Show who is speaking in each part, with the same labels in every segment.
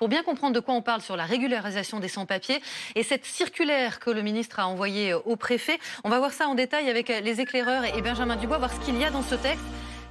Speaker 1: pour bien comprendre de quoi on parle sur la régularisation des sans-papiers et cette circulaire que le ministre a envoyée au préfet. On va voir ça en détail avec les éclaireurs et Benjamin Dubois, voir ce qu'il y a dans ce texte.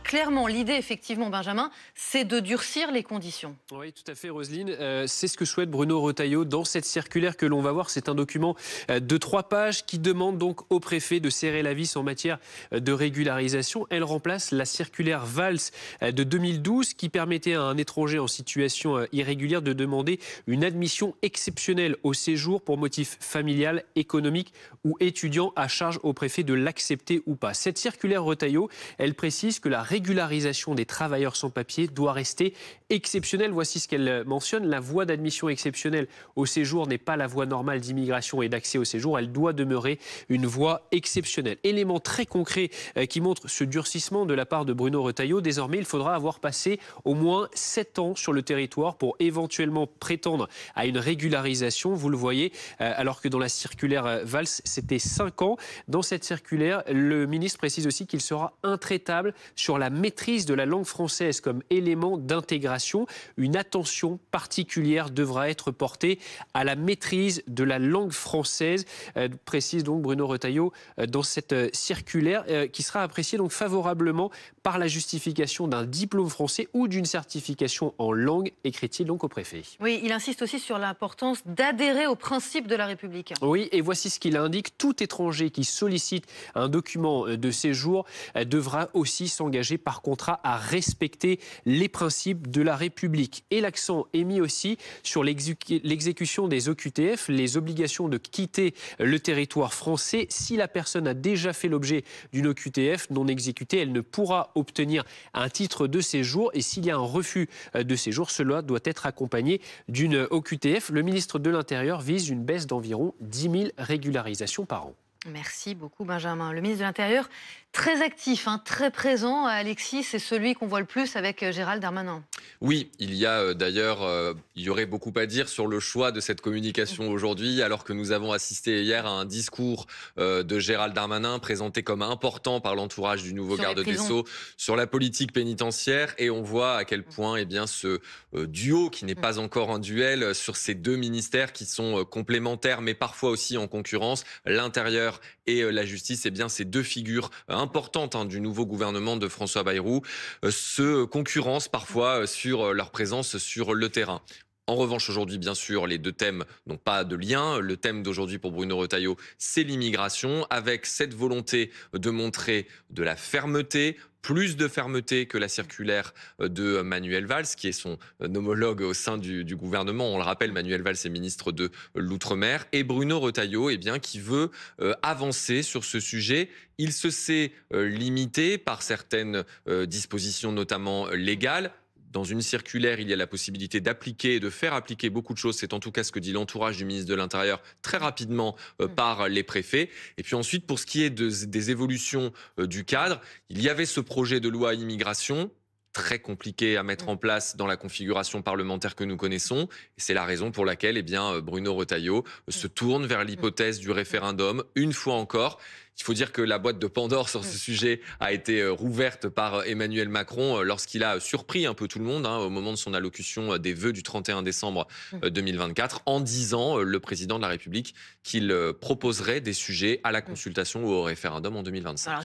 Speaker 1: Clairement, l'idée, effectivement, Benjamin, c'est de durcir les conditions.
Speaker 2: Oui, tout à fait, Roselyne. C'est ce que souhaite Bruno Retailleau dans cette circulaire que l'on va voir. C'est un document de 3 pages qui demande donc au préfet de serrer la vis en matière de régularisation. Elle remplace la circulaire Valls de 2012 qui permettait à un étranger en situation irrégulière de demander une admission exceptionnelle au séjour pour motif familial, économique ou étudiant, à charge au préfet de l'accepter ou pas. Cette circulaire Retailleau, elle précise que la régularisation des travailleurs sans papier doit rester exceptionnelle. Voici ce qu'elle mentionne. La voie d'admission exceptionnelle au séjour n'est pas la voie normale d'immigration et d'accès au séjour. Elle doit demeurer une voie exceptionnelle. Élément très concret qui montre ce durcissement de la part de Bruno Retailleau. Désormais, il faudra avoir passé au moins 7 ans sur le territoire pour éventuellement prétendre à une régularisation. Vous le voyez, alors que dans la circulaire Valls, c'était 5 ans. Dans cette circulaire, le ministre précise aussi qu'il sera intraitable sur la maîtrise de la langue française comme élément d'intégration. Une attention particulière devra être portée à la maîtrise de la langue française, précise donc Bruno Retailleau dans cette circulaire, qui sera appréciée donc favorablement par la justification d'un diplôme français ou d'une certification en langue, écrit-il donc au préfet.
Speaker 1: Oui, il insiste aussi sur l'importance d'adhérer aux principes de la République.
Speaker 2: Oui, et voici ce qu'il indique. Tout étranger qui sollicite un document de séjour devra aussi s'engager par contrat à respecter les principes de la République. Et l'accent est mis aussi sur l'exécution des OQTF, les obligations de quitter le territoire français. Si la personne a déjà fait l'objet d'une OQTF non exécutée, elle ne pourra obtenir un titre de séjour. Et s'il y a un refus de séjour, cela doit être accompagné d'une OQTF. Le ministre de l'Intérieur vise une baisse d'environ 10 000 régularisations par an.
Speaker 1: Merci beaucoup, Benjamin. Le ministre de l'Intérieur, très actif, très présent. Alexis, c'est celui qu'on voit le plus avec Gérald Darmanin.
Speaker 3: Oui, il y a d'ailleurs, il y aurait beaucoup à dire sur le choix de cette communication aujourd'hui, alors que nous avons assisté hier à un discours de Gérald Darmanin présenté comme important par l'entourage du nouveau garde des Sceaux sur la politique pénitentiaire. Et on voit à quel point ce duo, qui n'est pas encore un duel, sur ces 2 ministères qui sont complémentaires, mais parfois aussi en concurrence, l'Intérieur et la Justice, ces 2 figures importantes du nouveau gouvernement de François Bayrou se concurrencent parfois sur leur présence sur le terrain. En revanche, aujourd'hui, bien sûr, les 2 thèmes n'ont pas de lien. Le thème d'aujourd'hui pour Bruno Retailleau, c'est l'immigration, avec cette volonté de montrer de la fermeté, plus de fermeté que la circulaire de Manuel Valls, qui est son homologue au sein du gouvernement. On le rappelle, Manuel Valls est ministre de l'Outre-mer. Et Bruno Retailleau, qui veut avancer sur ce sujet. Il se sait limité par certaines dispositions, notamment légales. Dans une circulaire, il y a la possibilité d'appliquer et de faire appliquer beaucoup de choses. C'est en tout cas ce que dit l'entourage du ministre de l'Intérieur très rapidement par les préfets. Et puis ensuite, pour ce qui est des évolutions du cadre, il y avait ce projet de loi immigration très compliqué à mettre en place dans la configuration parlementaire que nous connaissons. Et c'est la raison pour laquelle Bruno Retailleau se tourne vers l'hypothèse du référendum une fois encore. Il faut dire que la boîte de Pandore sur ce sujet a été rouverte par Emmanuel Macron lorsqu'il a surpris un peu tout le monde au moment de son allocution des vœux du 31 décembre 2024, en disant, le président de la République, qu'il proposerait des sujets à la consultation ou au référendum en 2025.